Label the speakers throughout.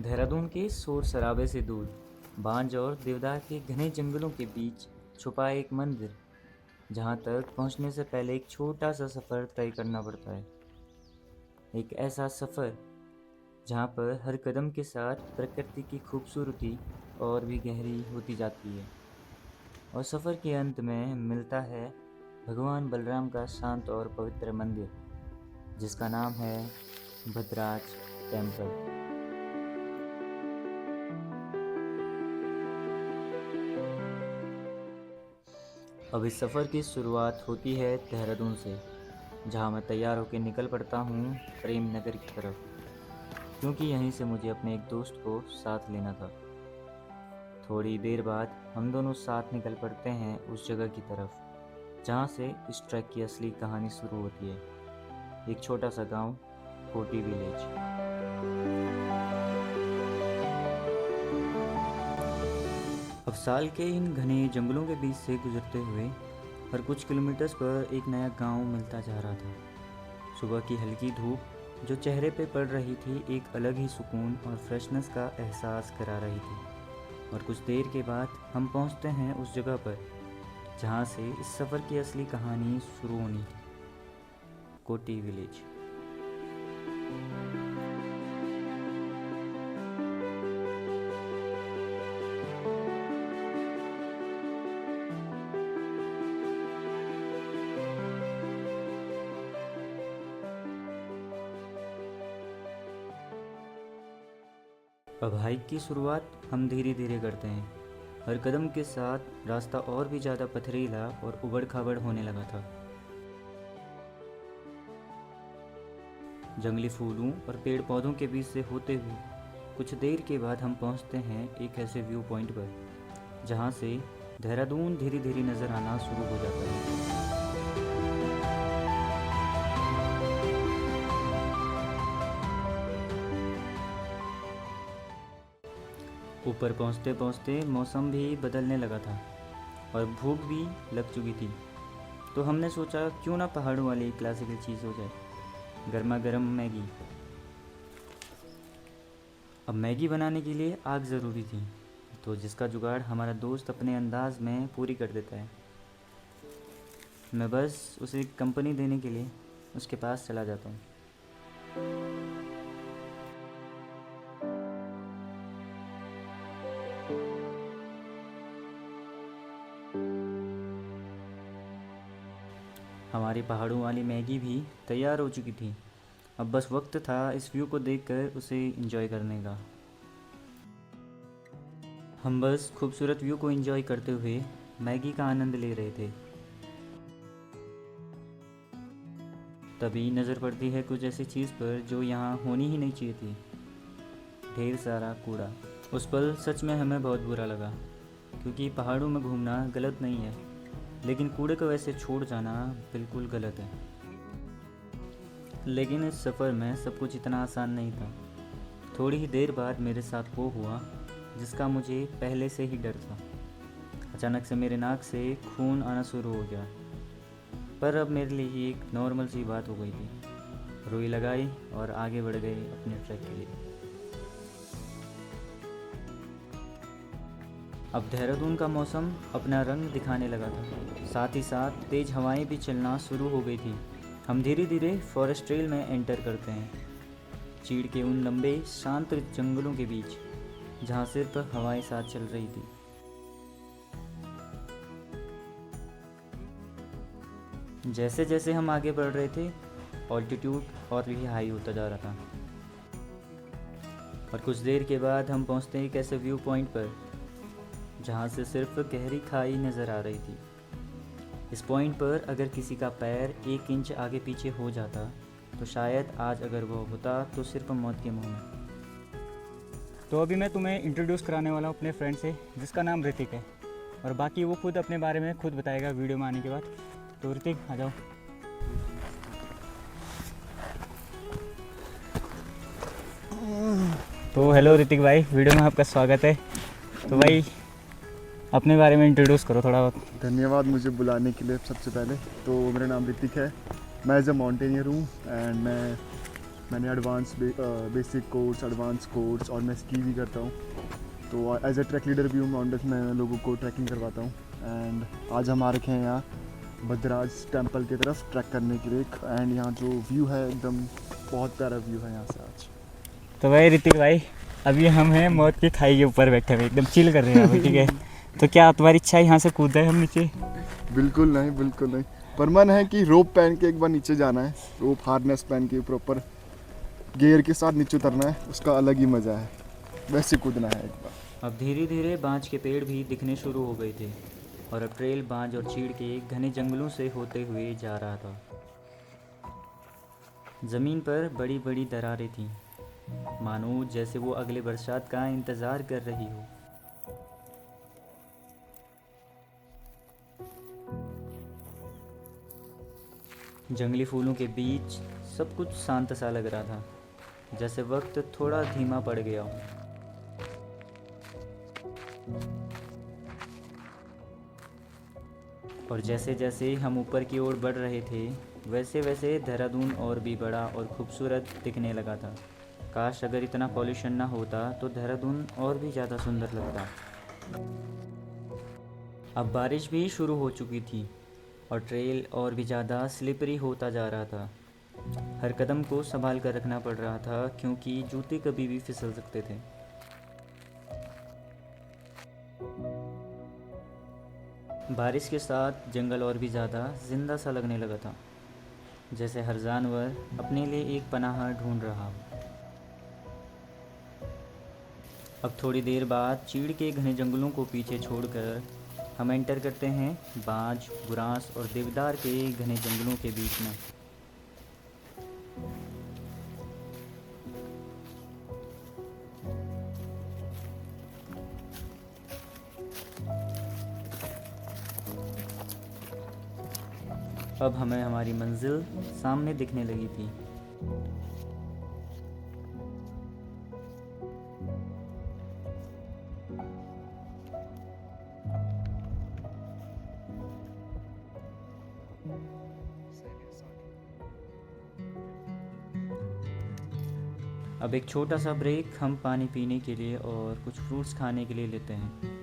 Speaker 1: देहरादून के शोर शराबे से दूर बांज और देवदार के घने जंगलों के बीच छुपा एक मंदिर, जहाँ तक पहुँचने से पहले एक छोटा सा सफ़र तय करना पड़ता है। एक ऐसा सफ़र जहाँ पर हर कदम के साथ प्रकृति की खूबसूरती और भी गहरी होती जाती है, और सफ़र के अंत में मिलता है भगवान बलराम का शांत और पवित्र मंदिर, जिसका नाम है भद्राज टेम्पल। अब इस सफ़र की शुरुआत होती है देहरादून से, जहाँ मैं तैयार होकर निकल पड़ता हूँ प्रेम नगर की तरफ, क्योंकि यहीं से मुझे अपने एक दोस्त को साथ लेना था। थोड़ी देर बाद हम दोनों साथ निकल पड़ते हैं उस जगह की तरफ जहाँ से इस ट्रैक की असली कहानी शुरू होती है। एक छोटा सा गांव, कोटी विलेज। अब साल के इन घने जंगलों के बीच से गुजरते हुए हर कुछ किलोमीटर्स पर एक नया गांव मिलता जा रहा था। सुबह की हल्की धूप जो चेहरे पे पड़ रही थी एक अलग ही सुकून और फ्रेशनेस का एहसास करा रही थी। और कुछ देर के बाद हम पहुंचते हैं उस जगह पर जहां से इस सफ़र की असली कहानी शुरू होनी थी, कोटी विलेज। अब हाइक की शुरुआत हम धीरे धीरे करते हैं। हर कदम के साथ रास्ता और भी ज़्यादा पथरीला और उबड़ खाबड़ होने लगा था। जंगली फूलों और पेड़ पौधों के बीच से होते हुए कुछ देर के बाद हम पहुंचते हैं एक ऐसे व्यू पॉइंट पर जहां से देहरादून धीरे धीरे नज़र आना शुरू हो जाता है। ऊपर पहुंचते पहुंचते मौसम भी बदलने लगा था और भूख भी लग चुकी थी, तो हमने सोचा क्यों ना पहाड़ों वाली क्लासिकल चीज़ हो जाए, गर्मा गर्म मैगी। अब मैगी बनाने के लिए आग ज़रूरी थी, तो जिसका जुगाड़ हमारा दोस्त अपने अंदाज में पूरी कर देता है। मैं बस उसे कंपनी देने के लिए उसके पास चला जाता हूँ। हमारी पहाड़ों वाली मैगी भी तैयार हो चुकी थी। अब बस वक्त था इस व्यू को देखकर उसे एंजॉय करने का। हम बस खूबसूरत व्यू को एंजॉय करते हुए मैगी का आनंद ले रहे थे। तभी नज़र पड़ती है कुछ ऐसी चीज़ पर जो यहाँ होनी ही नहीं चाहिए थी, ढेर सारा कूड़ा। उस पल सच में हमें बहुत बुरा लगा, क्योंकि पहाड़ों में घूमना गलत नहीं है, लेकिन कूड़े को वैसे छोड़ जाना बिल्कुल गलत है। लेकिन इस सफ़र में सब कुछ इतना आसान नहीं था। थोड़ी ही देर बाद मेरे साथ वो हुआ जिसका मुझे पहले से ही डर था। अचानक से मेरे नाक से खून आना शुरू हो गया, पर अब मेरे लिए एक नॉर्मल सी बात हो गई थी। रुई लगाई और आगे बढ़ गए अपने ट्रैक के लिए। अब देहरादून का मौसम अपना रंग दिखाने लगा था, साथ ही साथ तेज़ हवाएं भी चलना शुरू हो गई थी। हम धीरे धीरे फॉरेस्ट ट्रेल में एंटर करते हैं, चीड़ के उन लंबे शांत जंगलों के बीच जहाँ सिर्फ हवाएं साथ चल रही थी। जैसे जैसे हम आगे बढ़ रहे थे ऑल्टीट्यूड और भी हाई होता जा रहा था, और कुछ देर के बाद हम पहुँचते हैं एक ऐसे व्यू पॉइंट पर जहाँ से सिर्फ गहरी खाई नज़र आ रही थी। इस पॉइंट पर अगर किसी का पैर 1 इंच आगे पीछे हो जाता तो शायद आज अगर वो होता तो सिर्फ मौत के मुंह में।
Speaker 2: तो अभी मैं तुम्हें इंट्रोड्यूस कराने वाला हूँ अपने फ्रेंड से, जिसका नाम ऋतिक है, और बाकी वो खुद अपने बारे में खुद बताएगा वीडियो में आने के बाद। तो ऋतिक आ जाओ। तो हेलो ऋतिक भाई, वीडियो में आपका स्वागत है। तो भाई अपने बारे में इंट्रोड्यूस करो थोड़ा बहुत।
Speaker 3: धन्यवाद मुझे बुलाने के लिए। सबसे पहले तो मेरा नाम ऋतिक है, मैं एज ए माउंटेनियर हूँ एंड मैं मैंने बेसिक कोर्स, एडवांस कोर्स और मैं स्की भी करता हूँ। तो एज ए ट्रैक लीडर भी हूँ, माउंटेन्स में लोगों को ट्रैकिंग करवाता हूँ। एंड आज हम आ रखे हैं यहाँ बद्रराज टेम्पल की तरफ ट्रैक करने के लिए। एंड यहाँ जो व्यू है एकदम बहुत प्यारा व्यू है यहाँ से आज।
Speaker 2: तो भाई ऋतिक भाई, अभी हम हैं मौत की खाई के ऊपर बैठे हुए, एकदम चिल कर रहे हैं अभी, ठीक है। तो क्या तुम्हारी इच्छा है यहाँ से कूद जाए हम नीचे?
Speaker 3: बिल्कुल नहीं, बिल्कुल नहीं। पर मन है कि रोप पहन के एक बार नीचे जाना है, रोप हार्नेस पहन के प्रॉपर गियर के साथ नीचे उतरना है, उसका अलग ही मज़ा है। वैसे कूदना है एक बार।
Speaker 1: अब धीरे धीरे बांज के पेड़ भी दिखने शुरू हो गए थे और अब ट्रेल बांज और चीड़ के घने जंगलों से होते हुए जा रहा था। ज़मीन पर बड़ी बड़ी दरारें थीं, मानो जैसे वो अगले बरसात का इंतज़ार कर रही हो। जंगली फूलों के बीच सब कुछ शांत सा लग रहा था, जैसे वक्त थोड़ा धीमा पड़ गया हो। और जैसे जैसे हम ऊपर की ओर बढ़ रहे थे, वैसे वैसे देहरादून और भी बड़ा और खूबसूरत दिखने लगा था। काश अगर इतना पॉल्यूशन ना होता तो देहरादून और भी ज़्यादा सुंदर लगता। अब बारिश भी शुरू हो चुकी थी और ट्रेल और भी ज़्यादा स्लिपरी होता जा रहा था। हर कदम को संभाल कर रखना पड़ रहा था क्योंकि जूते कभी भी फिसल सकते थे। बारिश के साथ जंगल और भी ज़्यादा जिंदा सा लगने लगा था, जैसे हर जानवर अपने लिए एक पनाह ढूंढ रहा हो। अब थोड़ी देर बाद चीड़ के घने जंगलों को पीछे छोड़कर हम एंटर करते हैं बांज, बुरांस और देवदार के घने जंगलों के बीच में। अब हमें हमारी मंजिल सामने दिखने लगी थी। अब एक छोटा सा ब्रेक हम पानी पीने के लिए और कुछ फ्रूट्स खाने के लिए लेते हैं।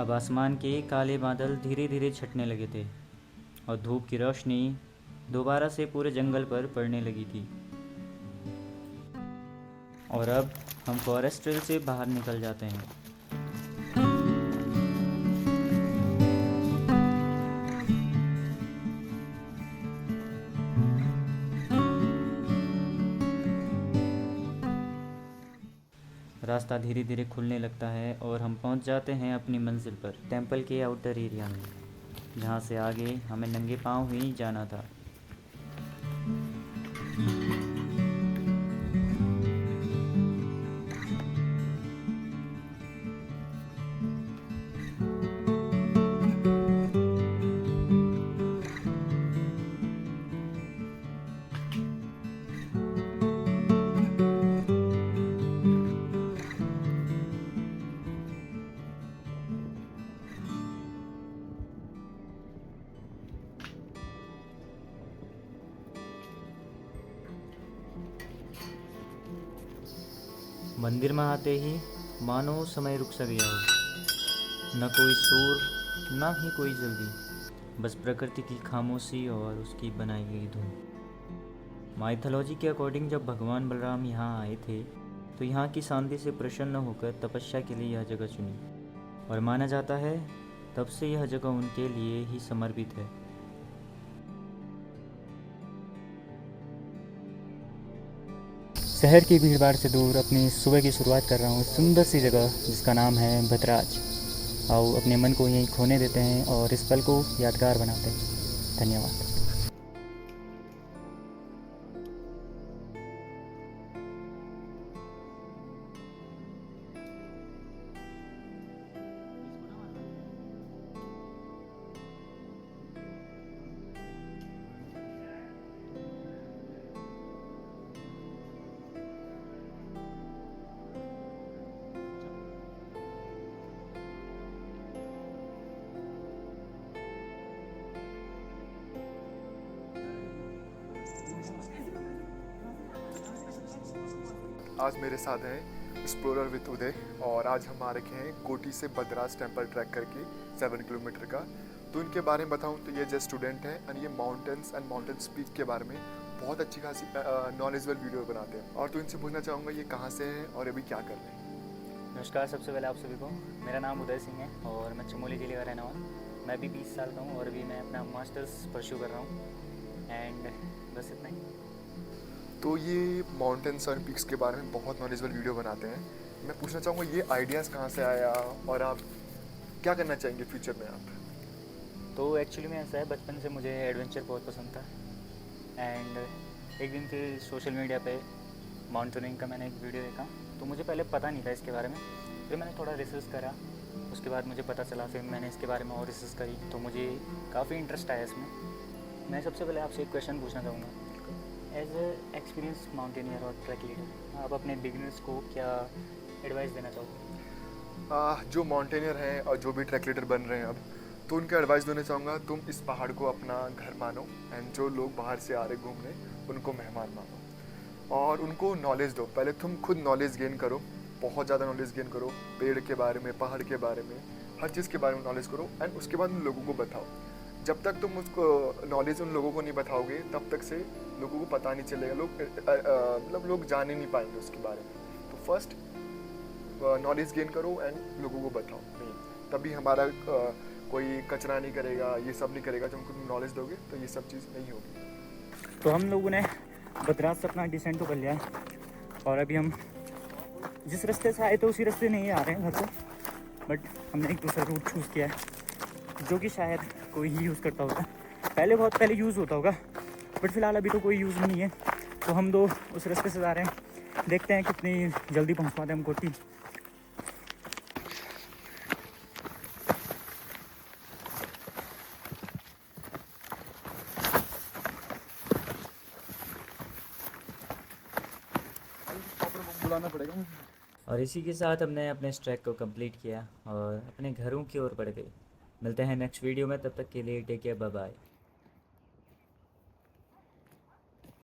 Speaker 1: अब आसमान के काले बादल धीरे धीरे छटने लगे थे और धूप की रोशनी दोबारा से पूरे जंगल पर पड़ने लगी थी। और अब हम फॉरेस्ट ट्रेल से बाहर निकल जाते हैं। रास्ता धीरे धीरे खुलने लगता है और हम पहुंच जाते हैं अपनी मंजिल पर, टेंपल के आउटर एरिया में, जहां से आगे हमें नंगे पांव ही जाना था। मंदिर में आते ही मानो समय रुक सा गया हो। न कोई शोर, न ही कोई जल्दी, बस प्रकृति की खामोशी और उसकी बनाई गई धुन। माइथोलॉजी के अकॉर्डिंग जब भगवान बलराम यहाँ आए थे तो यहाँ की शांति से प्रसन्न होकर तपस्या के लिए यह जगह चुनी। और माना जाता है तब से यह जगह उनके लिए ही समर्पित है।
Speaker 2: शहर की भीड़भाड़ से दूर अपनी सुबह की शुरुआत कर रहा हूँ सुंदर सी जगह जिसका नाम है भद्राज। आओ अपने मन को यहीं खोने देते हैं और इस पल को यादगार बनाते हैं। धन्यवाद।
Speaker 3: आज मेरे साथ हैं एक्सप्लोरर विद उदय और आज हम आ रखे हैं कोटी से बद्राज टेम्पल ट्रैक करके 7 किलोमीटर का। तो इनके बारे में बताऊं तो ये जस्ट स्टूडेंट हैं और ये माउंटेन्स एंड माउंटेन स्पीक के बारे में बहुत अच्छी खासी नॉलेजेबल वीडियो बनाते हैं। और तो इनसे पूछना चाहूँगा ये कहाँ से हैं और अभी क्या कर रहे हैं।
Speaker 2: नमस्कार सबसे पहले आप सभी को। मेरा नाम उदय सिंह है और मैं चमोली जिले का रहने वाला। मैं भी 20 साल का हूँ और अभी मैं अपना मास्टर्स परस्यू कर रहा हूँ एंड बस इतना ही।
Speaker 3: तो ये माउंटेन्स और पीक्स के बारे में बहुत नॉलेजेबल वीडियो बनाते हैं। मैं पूछना चाहूँगा ये आइडियाज़ कहाँ से आया और आप क्या करना चाहेंगे फ्यूचर में आप।
Speaker 2: तो एक्चुअली में ऐसा है, बचपन से मुझे एडवेंचर बहुत पसंद था एंड एक दिन फिर सोशल मीडिया पे माउंटेनिंग का मैंने एक वीडियो देखा। तो मुझे पहले पता नहीं था इसके बारे में, फिर मैंने थोड़ा रिसर्च करा, उसके बाद मुझे पता चला, फिर मैंने इसके बारे में और रिसर्च करी तो मुझे काफ़ी इंटरेस्ट आया इसमें। मैं सबसे पहले आपसे एक क्वेश्चन पूछना चाहूँगा। एज ए एक्सपीरियंस माउंटेनियर और ट्रैक लीडर आप अपने बिगिनर्स को क्या एडवाइस देना चाहोगे?
Speaker 3: जो माउंटेनियर हैं और जो भी ट्रैक लीडर बन रहे हैं अब, तो उनका एडवाइस देना चाहूँगा तुम इस पहाड़ को अपना घर मानो एंड जो लोग बाहर से आ रहे घूमने उनको मेहमान मानो और उनको नॉलेज दो। पहले तुम खुद नॉलेज गेन करो, बहुत ज़्यादा नॉलेज गेन करो पेड़ के बारे में, पहाड़ के बारे में, हर चीज़ के बारे में नॉलेज करो एंड उसके बाद उन लोगों को बताओ। जब तक तुम उसको नॉलेज उन लोगों को नहीं बताओगे तब तक से लोगों को पता नहीं चलेगा, मतलब लोग जान ही नहीं पाएंगे उसके बारे में। तो फर्स्ट नॉलेज गेन करो एंड लोगों को बताओ, नहीं तभी हमारा कोई कचरा नहीं करेगा, ये सब नहीं करेगा। जब उनको नॉलेज दोगे तो ये सब चीज़ नहीं होगी।
Speaker 2: तो हम लोगों ने बद्राज से अपना डिसेंट तो कर लिया है और अभी हम जिस रास्ते से आए थे उसी रास्ते नहीं आ रहे हैं घर से, बट हमने एक दूसरा रूट चूज़ किया है जो कि शायद कोई ही यूज़ करता होगा। बहुत पहले यूज़ होता होगा बट फ़िलहाल अभी तो कोई यूज़ नहीं है। तो हम दो उस रास्ते से जा रहे हैं, देखते हैं कितनी जल्दी पहुंच पाते हैं हम कोटी।
Speaker 3: बुलाना पड़ेगा।
Speaker 1: और इसी के साथ हमने अपने इस ट्रैक को कंप्लीट किया और अपने घरों की ओर बढ़ गए। मिलते हैं नेक्स्ट वीडियो में, तब तक के लिए टेक केयर, बाय बाय।